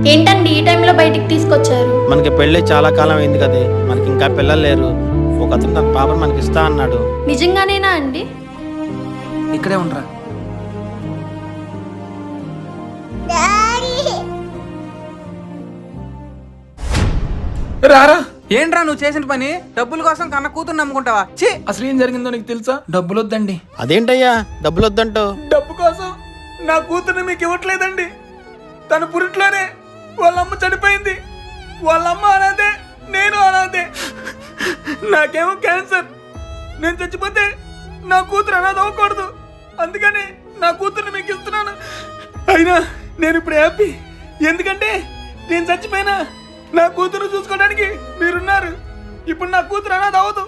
ఏంటండి ఈ టైంలో బయటికి తీసుకొచ్చారు? మనకి పెళ్ళి చాలా కాలం అయింది కదే, మనకి ఇంకా పిల్లలు లేరు. ఒక అతను తన పాపను మనకి ఇస్తా అన్నాడు. నిజంగానేనా అండి? ఇక్కడే ఉండరా. రారా. ఏంట్రా నువ్వు చేసిన పని? డబ్బుల కోసం కన్న కూతురు నమ్ముకుంటావా? ఛీ, అసలు ఏం జరిగిందో నీకు తెలుసా? డబ్బులు వద్దండి. అదేంటయ్యా డబ్బులు వద్దంటావు? డబ్బు కోసం నా కూతుర్ని మీకు ఇవ్వట్లేదండి. తన పురిట్లోనే వాళ్ళమ్మ చనిపోయింది. వాళ్ళమ్మ అనాదే, నేను అనాదే. నాకేమో క్యాన్సర్. నేను చచ్చిపోతే నా కూతురు అనాథ అవ్వకూడదు. అందుకని నా కూతుర్ని మీకు ఇస్తున్నాను. అయినా నేను ఇప్పుడు హ్యాపీ. ఎందుకంటే నేను చచ్చిపోయినా నా కూతురు చూసుకోవడానికి మీరున్నారు. ఇప్పుడు నా కూతురు అనాథ అవ్వదు.